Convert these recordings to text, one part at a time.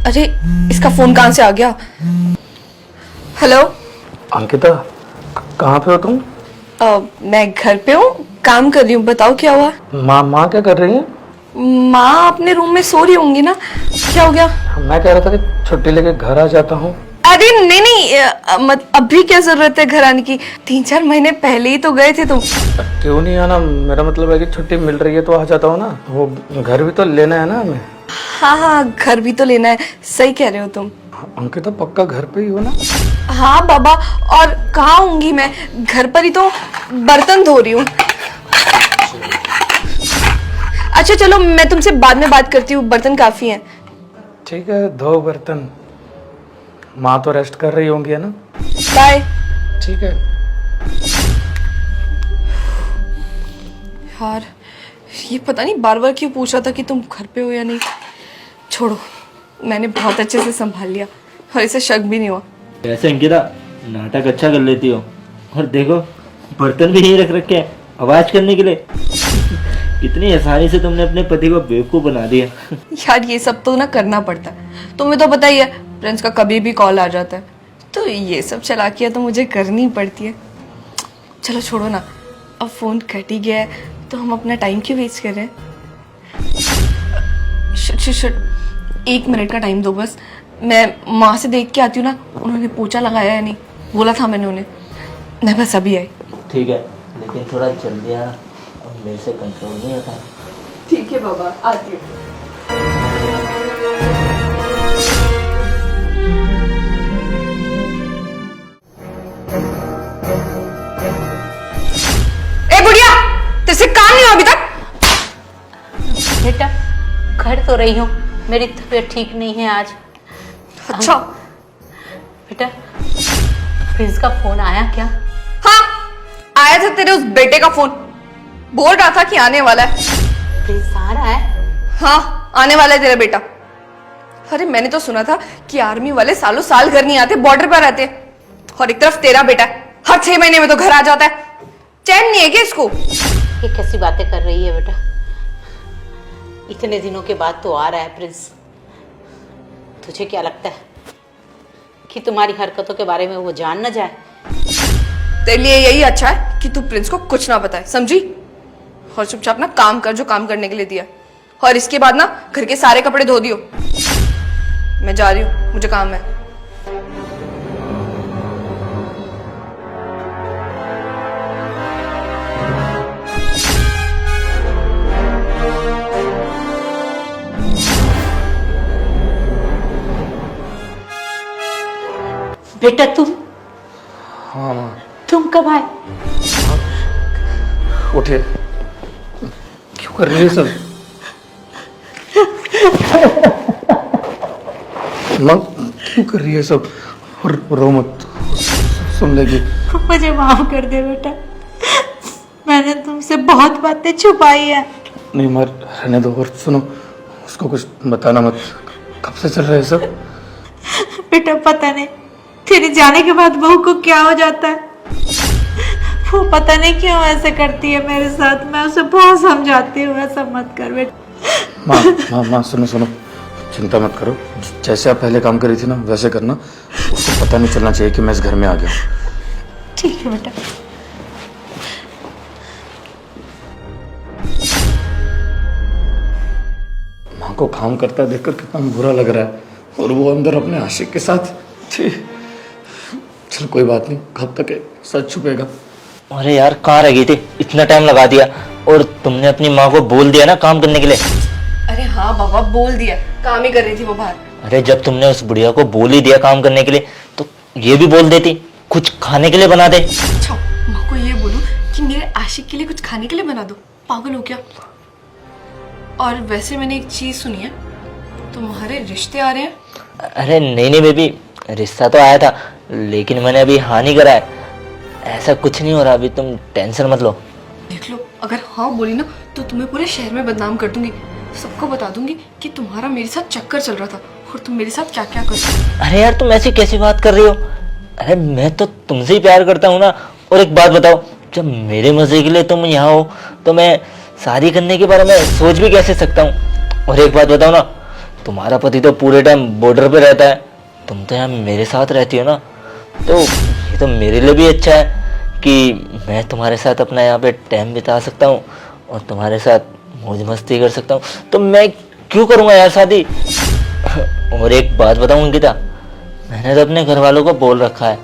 अरे इसका फोन कहाँ से आ गया? हेलो। अंकिता, कहाँ पे हो तुम? मैं घर पे हूँ, काम कर रही हूँ। बताओ क्या हुआ? माँ क्या कर रही है? माँ अपने रूम में सो रही होंगी ना। क्या हो गया? मैं कह रहा था कि छुट्टी लेके घर आ जाता हूँ। अरे नहीं नहीं, अभी क्या जरूरत है घर आने की? 3-4 महीने पहले ही तो गए थे तुम। क्यों नहीं आना? मेरा मतलब है कि छुट्टी मिल रही है तो आ जाता हूँ ना। वो घर भी तो लेना है ना हमें। हाँ हाँ, घर भी तो लेना है। सही कह रहे हो तुम। अंकिता, पक्का घर पे ही हो ना? हाँ बाबा, और कहाँ होंगी मैं? घर पर ही तो बर्तन धो रही हूँ। अच्छा चलो, मैं तुमसे बाद में बात करती हूँ, बर्तन काफी हैं। ठीक है, धो बर्तन। माँ तो रेस्ट कर रही होंगी, है ना? बाय। ठीक है। यार, ये पता नहीं बार बार क्यों पूछ रहा था कि तुम घर पे हो या नहीं। छोड़ो, मैंने बहुत अच्छे से संभाल लिया और इसे शक भी नहीं हुआ। ऐसे अंकिता, नाटक अच्छा कर लेती हो। और देखो, बर्तन भी यहीं रख रखे हैं आवाज करने के लिए। कितनी आसानी से तुमने अपने पति को बेवकूफ बना दिया। यार ये सब तो ना करना पड़ता है, तुम्हें तो पता ही है प्रिंस का कभी भी कॉल आ जाता है, तो ये सब चालाकियां तो मुझे करनी पड़ती है। चलो छोड़ो ना, अब फोन कट ही गया है तो हम अपना टाइम क्यों वेस्ट कर रहे हैं? शिट, 1 मिनट का टाइम दो बस। मैं माँ से देख के आती हूँ ना, उन्होंने पोछा लगाया है नहीं, बोला था मैंने उन्हें। मैं बस अभी आई। ठीक है, लेकिन थोड़ा जल्दी आना, अब मेरे से कंट्रोल नहीं होता। ठीक है बाबा, आती हूँ। ए बुढ़िया, तेरे से काम नहीं हुआ अभी तक? बेटा, घर तो रही हूँ, मेरी तबीयत ठीक नहीं है आज। अच्छा। बेटा, प्रिंस का फोन आया क्या? हाँ, आया था तेरे उस बेटे का फोन। बोल रहा था कि आने वाला है। प्रिंस आ रहा है? हाँ, आने वाला है तेरा बेटा। अरे मैंने तो सुना था कि आर्मी वाले सालों साल घर नहीं आते, बॉर्डर पर रहते। और एक तरफ तेरा बेटा है, हर 6 महीने में तो घर आ जाता है। चैन नहीं है क्या इसको? ये कैसी बातें कर रही है बेटा? इतने दिनों के बाद तो आ रहा है प्रिंस। तुझे क्या लगता है कि तुम्हारी हरकतों के बारे में वो जान न जाए? तेरे लिए यही अच्छा है कि तू प्रिंस को कुछ ना बताए, समझी? और चुपचाप ना काम कर जो काम करने के लिए दिया। और इसके बाद ना घर के सारे कपड़े धो दियो। मैं जा रही हूँ, मुझे काम है। बेटा हाँ माँ। तुम कब आए? उठे। क्यों कर रही है सब? माँ क्यों कर रही है सब? और रो मत, सुन लेगी। मुझे माफ कर दे बेटा, मैंने तुमसे बहुत बातें छुपाई है। नहीं मार, रहने दो। और सुनो, उसको कुछ बताना मत। कब से चल रहा है सब? बेटा पता नहीं तेरे जाने के बाद बहू को क्या हो जाता है। वो पता नहीं क्यों ऐसे करती है मेरे साथ। मैं उसे बहुत समझाती हूँ, ऐसा मत कर बेटा। माँ माँ माँ, सुनो सुनो, चिंता मत करो। जैसे आप पहले काम करी थी ना, वैसे करना। उसको पता नहीं चलना चाहिए कि मैं इस घर में आ गया हूँ। ठीक है बेटा। माँ को काम करता देखकर कितना बुरा लग रहा है, और वो अंदर अपने आशिक के साथ थी। चल कोई बात नहीं, कब तक है सच छुपेगा? अरे यार, कहाँ रह गई थी? इतना टाइम लगा दिया। और तुमने अपनी माँ को बोल दिया ना काम करने के लिए? अरे हाँ बाबा, बोल दिया, काम ही कर रही थी वो बाहर। अरे जब तुमने उस बुढ़िया को बोल ही दिया काम करने के लिए, तो ये भी बोल देती कुछ खाने के लिए बना दे। अच्छा, माँ को ये बोलूं कि मेरे आशिक के लिए कुछ खाने के लिए बना दो? पागल हो क्या? और वैसे मैंने एक चीज सुनी है, तुम्हारे रिश्ते आ रहे हैं। अरे नहीं नहीं बेबी, रिश्ता तो आया था, लेकिन मैंने अभी हाँ नहीं करा है। ऐसा कुछ नहीं हो रहा अभी, तुम टेंशन मत लो। देख लो, अगर हाँ बोली ना तो तुम्हें पूरे शहर में बदनाम कर दूंगी। सबको बता दूंगी कि तुम्हारा मेरे साथ चक्कर चल रहा था और तुम मेरे साथ क्या क्या कर रहे हो। अरे यार, तुम ऐसी कैसी बात कर रही हो? अरे मैं तो तुमसे ही प्यार करता हूँ ना। और एक बात बताओ, जब मेरे मजे के लिए तुम यहाँ हो तो मैं शादी करने के बारे में सोच भी कैसे सकता हूँ? और एक बात बताओ ना, तुम्हारा पति तो पूरे टाइम बॉर्डर पे रहता है, तुम तो यहाँ मेरे साथ रहती हो ना, तो ये तो मेरे लिए भी अच्छा है कि मैं तुम्हारे साथ अपना यहाँ पे टाइम बिता सकता हूँ और तुम्हारे साथ मौज मस्ती कर सकता हूँ। तो मैं क्यों करूँगा यार शादी। और एक बात बताऊँ अंकिता, मैंने तो अपने घर वालों को बोल रखा है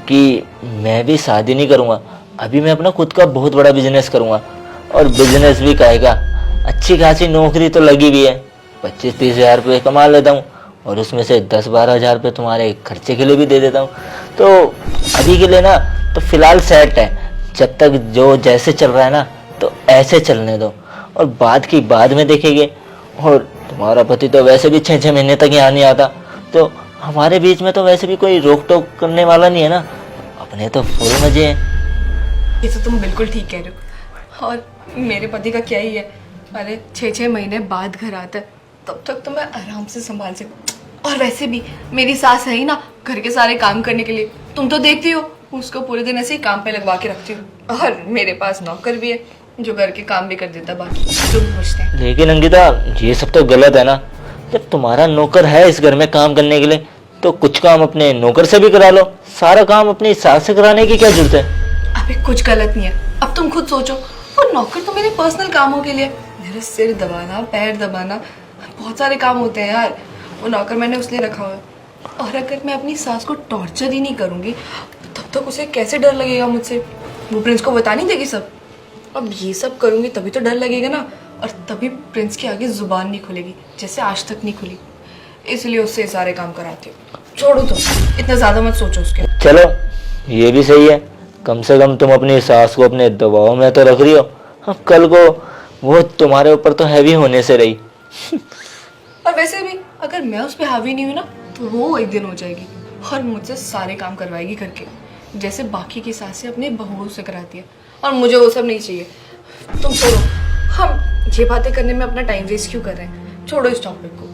कि मैं भी शादी नहीं करूँगा, अभी मैं अपना खुद का बहुत बड़ा बिजनेस करूँगा। और बिजनेस भी कहेगा, अच्छी खासी नौकरी तो लगी भी है, 25-30 हज़ार रुपये कमा लेता हूँ और उसमें से 10-12 हज़ार रुपये तुम्हारे खर्चे के लिए भी दे देता हूँ। तो अभी के लिए ना तो फिलहाल सेट है, जब तक जो जैसे चल रहा है ना तो ऐसे चलने दो और बाद की बाद में देखेंगे। और तुम्हारा पति तो वैसे भी 6-6 महीने तक यहाँ नहीं आता, तो हमारे बीच में तो वैसे भी कोई रोक टोक करने वाला नहीं है ना, अपने तो फुल मजे हैं। ये तो तुम बिल्कुल ठीक कह रहे हो। और मेरे पति का क्या ही है, अरे 6-6 महीने बाद घर आता है, तब तक तो मैं आराम से संभाल सकूँ। और वैसे भी मेरी सास है ही ना घर के सारे काम करने के लिए, तुम तो देखती हो उसको पूरे दिन ऐसे ही काम पे लगवा के रखती हूँ। और मेरे पास नौकर भी है जो घर के काम भी कर देता, बाकी जो भी पूछते हैं। लेकिन अंकिता ये सब तो गलत है ना, जब तुम्हारा नौकर है इस घर में काम करने के लिए तो कुछ काम अपने नौकर से भी करा लो, सारा काम अपनी सास से कराने की क्या जरूरत है। अबे कुछ गलत नहीं है, अब तुम खुद सोचो, वो नौकर तो मेरे पर्सनल कामों के लिए, मेरा सिर दबाना, पैर दबाना, बहुत सारे काम होते हैं यार, वो नौकर मैंने उसलिए रखा हुआ है। और अगर मैं अपनी सास को टॉर्चर ही नहीं करूंगी तब तक उसे कैसे डर लगेगा मुझसे, वो प्रिंस को बता नहीं देगी सब। अब ये सब करूंगी तभी तो डर लगेगा ना, और तभी प्रिंस के आगे जुबान नहीं खुलेगी जैसे आज तक नहीं खुली, इसलिए उससे सारे काम कराती हूँ। छोड़ो तुम, इतना ज्यादा मत सोचो उसके। चलो ये भी सही है, कम से कम तुम अपनी सास को अपने दबाव में तो रख रही हो, अब कल को वो तुम्हारे ऊपर तो हैवी होने से रही। और वैसे भी अगर मैं उस पर हावी नहीं हुई ना तो वो एक दिन हो जाएगी और मुझसे सारे काम करवाएगी करके, जैसे बाकी की सासें अपने बहुओं से कराती है, और मुझे वो सब नहीं चाहिए। तुम छोड़ो, हम ये बातें करने में अपना टाइम वेस्ट क्यों कर रहे हैं, छोड़ो इस टॉपिक को।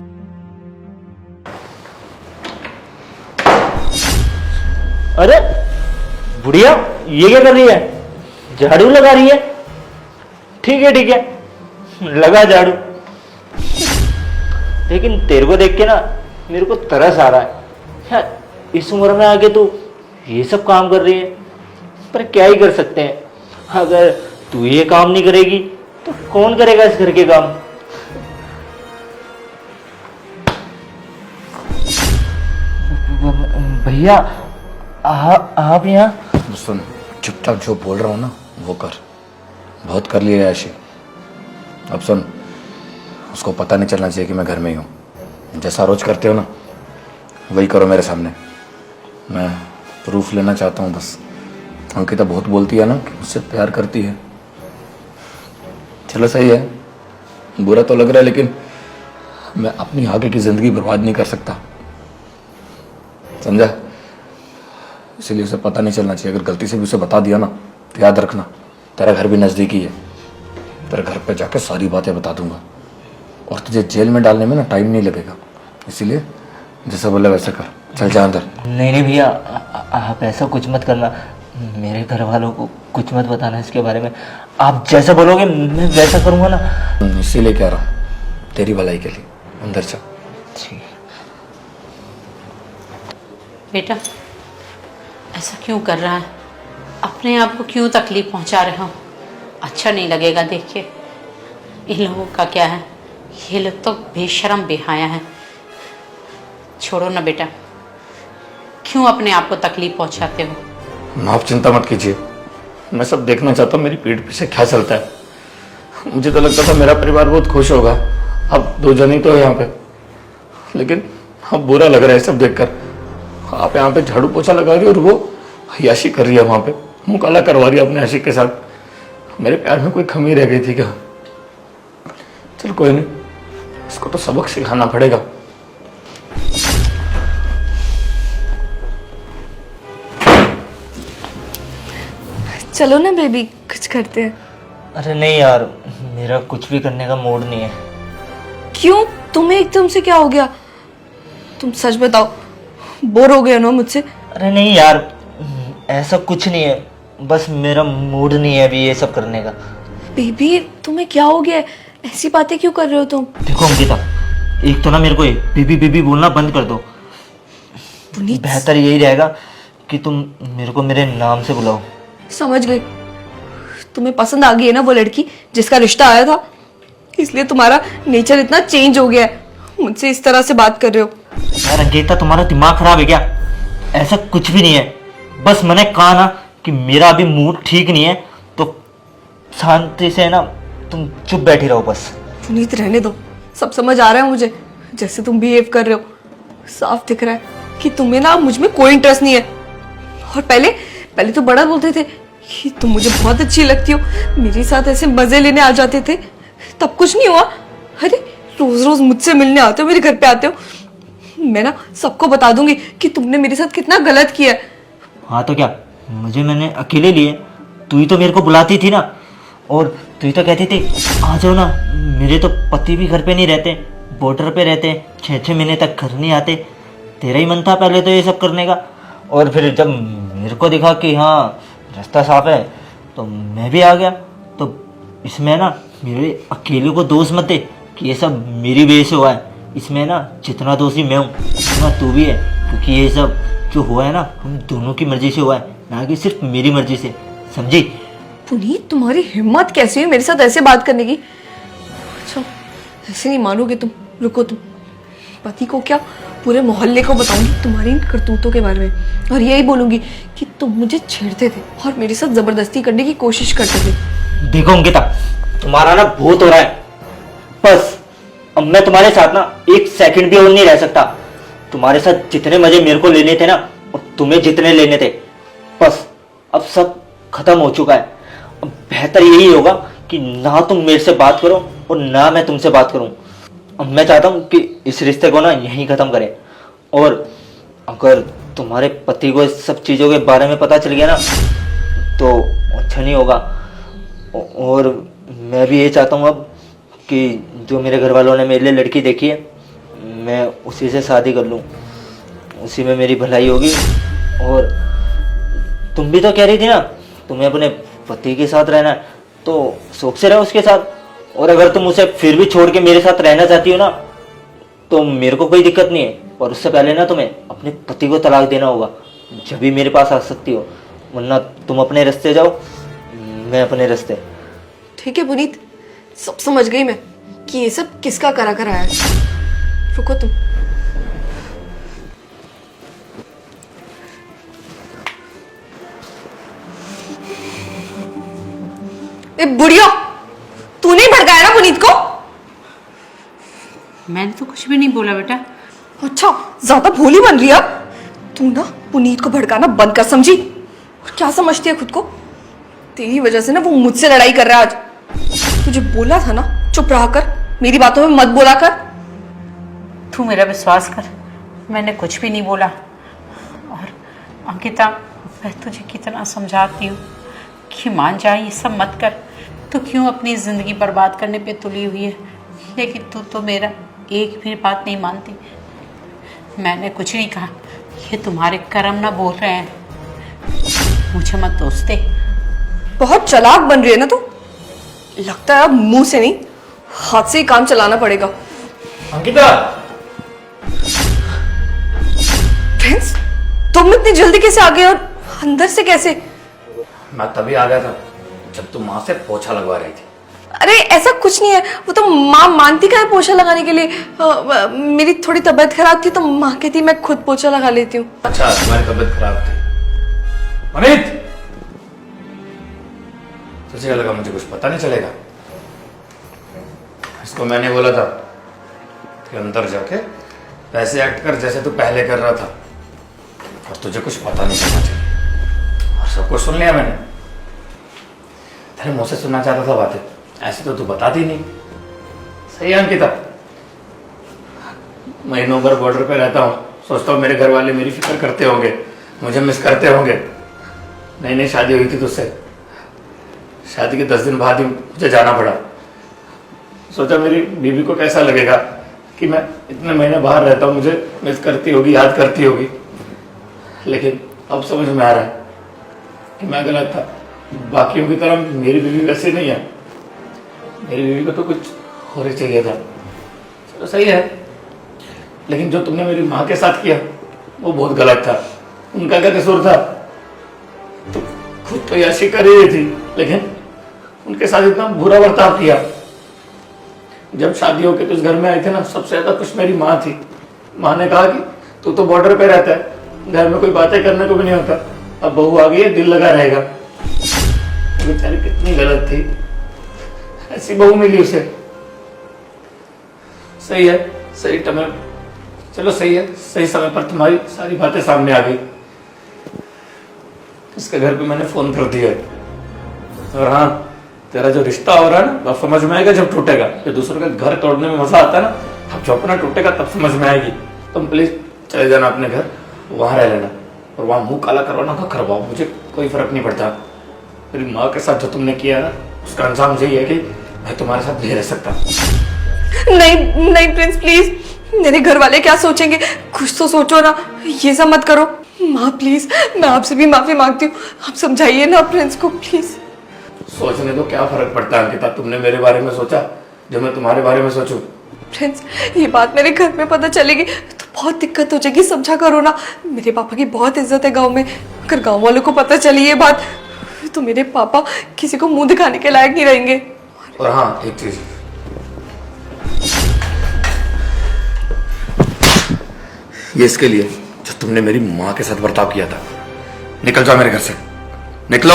अरे बुढ़िया ये क्या कर रही है, झाड़ू लगा रही है। ठीक है लगा झाड़ू, लेकिन तेरे को देख के ना मेरे को तरस आ रहा है यार, इस उम्र में आके तू ये सब काम कर रही है, पर क्या ही कर सकते हैं, अगर तू ये काम नहीं करेगी तो कौन करेगा इस घर के काम। भैया आप यहाँ। सुन, चुपचाप जो बोल रहा हूँ ना वो कर, बहुत कर लिया ऐशी। अब सुन, उसको पता नहीं चलना चाहिए कि मैं घर में ही हूँ, जैसा रोज करते हो ना वही करो मेरे सामने। मैं प्रूफ लेना चाहता हूँ बस। अंकिता बहुत बोलती है ना कि मुझसे प्यार करती है, चलो सही है, बुरा तो लग रहा है, लेकिन मैं अपनी आगे की जिंदगी बर्बाद नहीं कर सकता, समझा? इसीलिए उसे पता नहीं चलना चाहिए। अगर गलती से भी उसे बता दिया ना तो याद रखना, तेरा घर भी नज़दीकी है, तेरे घर पे जाके सारी बातें बता दूंगा और तुझे जेल में डालने में ना टाइम नहीं लगेगा। इसीलिए जैसा बोले वैसा कर, चल जा अंदर। नहीं भैया आप ऐसा कुछ मत करना, मेरे घर वालों को कुछ मत बताना इसके बारे में, आप जैसा बोलोगे मैं वैसा करूँगा ना। इसीलिए कह रहा हूँ, तेरी भलाई के लिए, अंदर चल। ठीक। बेटा ऐसा क्यों कर रहा है, अपने आप को क्यों तकलीफ पहुंचा रहे हो, अच्छा नहीं लगेगा देख के। इन लोगों का क्या है, ये लोग तो बेशरम बेहाया हैं। छोड़ो ना बेटा, क्यों अपने आप को तकलीफ पहुंचाते हो। आप चिंता मत कीजिए, मैं सब देखना चाहता हूँ मेरी पीठ पीछे क्या चलता है। मुझे तो लगता था मेरा परिवार बहुत खुश होगा, अब 2 जन ही तो है यहाँ पे, लेकिन अब बुरा लग रहा है सब देखकर। आप यहाँ पे झाड़ू पोछा लगा रही हो और वो हयाशी कर रही है वहाँ पे, मुँह काला करवा रही है अपने आशिक के साथ। मेरे प्यार में कोई कमी रह गई थी क्या? चल कोई नहीं, इसको तो सबक सिखाना पड़ेगा। चलो ना बेबी, कुछ करते हैं। अरे नहीं यार, मेरा कुछ भी करने का मूड नहीं है। क्यों, तुम्हें एकदम से क्या हो गया? तुम सच बताओ, बोर हो गए ना मुझसे? अरे नहीं यार, ऐसा कुछ नहीं है, बस मेरा मूड नहीं है अभी ये सब करने का। बेबी तुम्हें क्या हो गया है? ऐसी बातें क्यों कर रहे हो तुम? देखो अंकिता, एक तो ना मेरे को बीबी बीबी बोलना बंद कर दो। पुनीत बेहतर यही रहेगा कि तुम मेरे को मेरे नाम से बुलाओ। समझ गई, तुम्हें पसंद आ गई है ना वो लड़की जिसका रिश्ता आया था, इसलिए तुम्हारा नेचर इतना चेंज हो गया है, मुझसे इस तरह से बात कर रहे हो। यार अंकिता, तुम्हारा दिमाग खराब है क्या? ऐसा कुछ भी नहीं है, बस मैंने कहा ना कि मेरा अभी मूड ठीक नहीं है, तो शांति से ना तुम चुप बैठी रहो बस। पुनीत रहने दो, सब समझ आ रहा है मुझे, जैसे तुम बिहेव कर रहे हो साफ दिख रहा है कि तुम्हें ना मुझ में कोई इंटरेस्ट नहीं है। और पहले पहले तो बड़ा बोलते थे कि तुम मुझे बहुत अच्छी लगती हो, मेरे साथ ऐसे मजे लेने आ जाते थे, तब कुछ नहीं हुआ। अरे रोज रोज मुझसे मिलने आते हो, मेरे घर पे आते हो, मैं ना सबको बता दूंगी कि तुमने मेरे साथ कितना गलत किया है। हाँ तो क्या, मैंने अकेले लिए? तू ही तो मेरे को बुलाती थी ना, और तू ही तो कहती थी आ जाओ ना। मेरे तो पति भी घर पे नहीं रहते, बॉर्डर पे रहते, 6-6 महीने तक घर नहीं आते। तेरा ही मन था पहले तो ये सब करने का, और फिर जब मेरे को दिखा कि हाँ रास्ता साफ है तो मैं भी आ गया। तो इसमें ना मेरे अकेले को दोष मत दे कि ये सब मेरी वजह से हुआ है। इसमें ना जितना दोषी मैं हूँ उतना तू भी है, क्योंकि ये सब जो हुआ है ना हम दोनों की मर्जी से हुआ है, ना कि सिर्फ मेरी मर्जी से, समझी? पुनीत तुम्हारी हिम्मत कैसी हुई मेरे साथ ऐसे बात करने की? अच्छा ऐसे नहीं मानोगे तुम, रुको तुम। पति को क्या, पूरे मोहल्ले को बताऊंगी तुम्हारी इन करतूतों के बारे में, और यही बोलूंगी कि तुम मुझे छेड़ते थे और मेरे साथ जबरदस्ती करने की कोशिश करते थे। देखो अंकिता, तुम्हारा ना बहुत हो रहा है, बस अब मैं तुम्हारे साथ ना एक सेकंड भी और नहीं रह सकता। तुम्हारे साथ जितने मजे मेरे को लेने थे ना, और तुम्हें जितने लेने थे, बस अब सब खत्म हो चुका है। अब बेहतर यही होगा कि ना तुम मेरे से बात करो और ना मैं तुमसे बात करूं। अब मैं चाहता हूं कि इस रिश्ते को ना यहीं खत्म करें, और अगर तुम्हारे पति को इस सब चीजों के बारे में पता चल गया ना तो अच्छा नहीं होगा। और मैं भी ये चाहता हूँ अब कि जो मेरे घर वालों ने मेरे लिए लड़की देखी है मैं उसी से शादी कर लूँ, उसी में मेरी भलाई होगी। और तुम भी तो कह रही थी ना तुम्हें अपने पति के साथ रहना है, तो शौक से रहो उसके साथ। और अगर तुम उसे फिर भी छोड़ के मेरे साथ रहना चाहती हो ना तो मेरे को कोई दिक्कत नहीं है, पर उससे पहले ना तुम्हें अपने पति को तलाक देना होगा, जब भी मेरे पास आ सकती हो। वरना तुम अपने रास्ते जाओ, मैं अपने रास्ते। ठीक है पुनीत, सब समझ गई मैं कि ये सब किसका करा कराया है। रुको तुम। ए बुढ़िया, तूने ही भड़काया ना पुनीत को? मैंने तो कुछ भी नहीं बोला बेटा। अच्छा ज्यादा भोली बन रही है अब। तू ना पुनीत को भड़काना बंद कर, समझी? और क्या समझती है खुद को? तेरी वजह से ना वो मुझसे लड़ाई कर रहा है आज। तुझे बोला था ना चुप रहा कर, मेरी बातों में मत बोला कर। तू मेरा विश्वास कर, मैंने कुछ भी नहीं बोला। और अंकिता, मैं तुझे कितना समझाती हूँ कि मान जा, ये सब मत कर। तू क्यों अपनी ज़िंदगी बर्बाद करने पे तुली हुई है, लेकिन तू तो मेरा एक भी बात नहीं मानती। मैंने कुछ नहीं कहा, ये तुम्हारे कर्म ना बोल रहे हैं, मुझे मत दोष दे। बहुत चालाक बन रही है ना तू, लगता है अब मुंह से नहीं हाथ से ही काम चलाना पड़ेगा। अंकिता, फ्रेंड्स, तुम इतनी जल्दी कैसे आ गए और अंदर से कैसे? मैं तभी आ गया था जब तुम माँ से पोछा लगवा रही थी। अरे ऐसा कुछ नहीं है, वो तो माँ मानती का है पोछा लगाने के लिए। मेरी थोड़ी तबीयत खराब थी तो माँ कहती मैं खुद पोछा लगा लेती हूँ। अच्छा, तुम्हारी तबीयत खराब थी। अमित, तुझे लगा मुझे कुछ पता नहीं चलेगा? इसको मैंने बोला था कि अंदर जाके वैसे एक्ट कर जैसे तू पहले कर रहा था, और तुझे कुछ पता नहीं चलना चाहिए। और सब कुछ सुन लिया मैंने। तेरे मुंह से सुनना चाहता था बातें, ऐसे तो तू बताती नहीं। सही है अंकिता, महीनों भर बॉर्डर पे रहता हूँ, सोचता हूँ मेरे घर वाले मेरी फिक्र करते होंगे, मुझे मिस करते होंगे। नई नई शादी हुई थी तुझसे, शादी के 10 दिन बाद ही मुझे जाना पड़ा। सोचा मेरी बीवी को कैसा लगेगा कि मैं इतने महीने बाहर रहता हूँ, मुझे मिस करती होगी, याद करती होगी। लेकिन अब समझ में आ रहा है कि मैं गलत था। बाकियों की तरह मेरी बीवी वैसे नहीं है, मेरी बीवी को तो कुछ और ही चाहिए था। चलो सही है, लेकिन जो तुमने मेरी माँ के साथ किया वो बहुत गलत था। उनका क्या कसूर था? तो खुद तो याशी कर ही थी, लेकिन उनके साथ इतना बुरा बर्ताव किया। जब शादी होके तो इस घर में आए थे ना, सबसे ज्यादा खुश मेरी माँ थी। माँ ने कहा कि तू तो बॉर्डर पे रहता है, घर में कोई बातें करने को भी नहीं होता, अब बहू आ गई है, दिल लगा रहेगा। बेचारी कितनी गलत थी, ऐसी बहू मिली उसे। सही है, सही समय, चलो सही है, सही समय पर तुम्हारी सारी बातें सामने आ गई। इसके घर पे मैंने फोन कर दिया है। और हाँ, तेरा जो रिश्ता हो रहा है ना, अब समझ में आएगा जब टूटेगा। जो दूसरों का घर तोड़ने में मजा आता है ना, अब जब अपना टूटेगा तब समझ में आएगी। तुम प्लीज चले जाना अपने घर, वहां रह लेना, और वहां मुंह काला करवाना का करवाओ, मुझे कोई फर्क नहीं पड़ता। मेरी माँ के साथ जो तुमने किया ना, उसका अंजाम यही है कि मैं तुम्हारे साथ नहीं रह सकता। नहीं नहीं प्रिंस प्लीज, मेरे घर वाले क्या सोचेंगे, कुछ तो सोचो ना, ये सब मत करो। माँ प्लीज, मैं आपसे भी माफी मांगती हूँ, आप समझाइए ना प्रिंस को प्लीज। सोचने तो क्या फर्क पड़ता है अंकिता, तुमने मेरे बारे में सोचा जो मैं तुम्हारे बारे में सोचूं। प्रिंस, ये बात मेरे घर में पता चलेगी तो बहुत दिक्कत हो जाएगी, समझा करो ना। मेरे पापा की बहुत इज्जत है गांव में, अगर गांव वालों को पता चली ये बात तो मेरे पापा किसी को मुंह दिखाने के लायक नहीं रहेंगे। और हाँ, एक चीज, ये इसके लिए जो तुमने मेरी माँ के साथ बर्ताव किया था। निकल जाओ मेरे घर से, निकलो।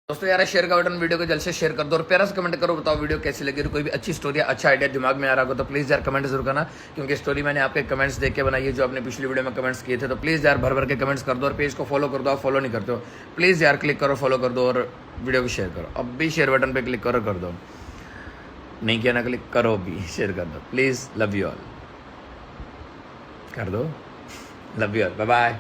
दोस्तों यार, शेयर का बटन वीडियो को जल्द से शेयर कर दो और प्यारा सा कमेंट करो, बताओ वीडियो कैसी लगी। कोई भी अच्छी स्टोरी, अच्छा आइडिया दिमाग में आ रहा हो तो प्लीज यार कमेंट जरूर करना, क्योंकि स्टोरी मैंने आपके कमेंट्स देख के बनाई है, जो आपने पिछली वीडियो में कमेंट्स किए थे। तो प्लीज यार भर भर के कमेंट्स कर दो और पेज को फॉलो कर दो, आप फॉलो नहीं करते हो। प्लीज यार क्लिक करो, फॉलो कर दो और वीडियो को शेयर करो। अब भी शेयर बटन पर क्लिक करो, कर दो। नहीं किया ना क्लिक, करो भी, शेयर कर दो प्लीज। लव यू ऑल, कर दो। Love you all, bye bye.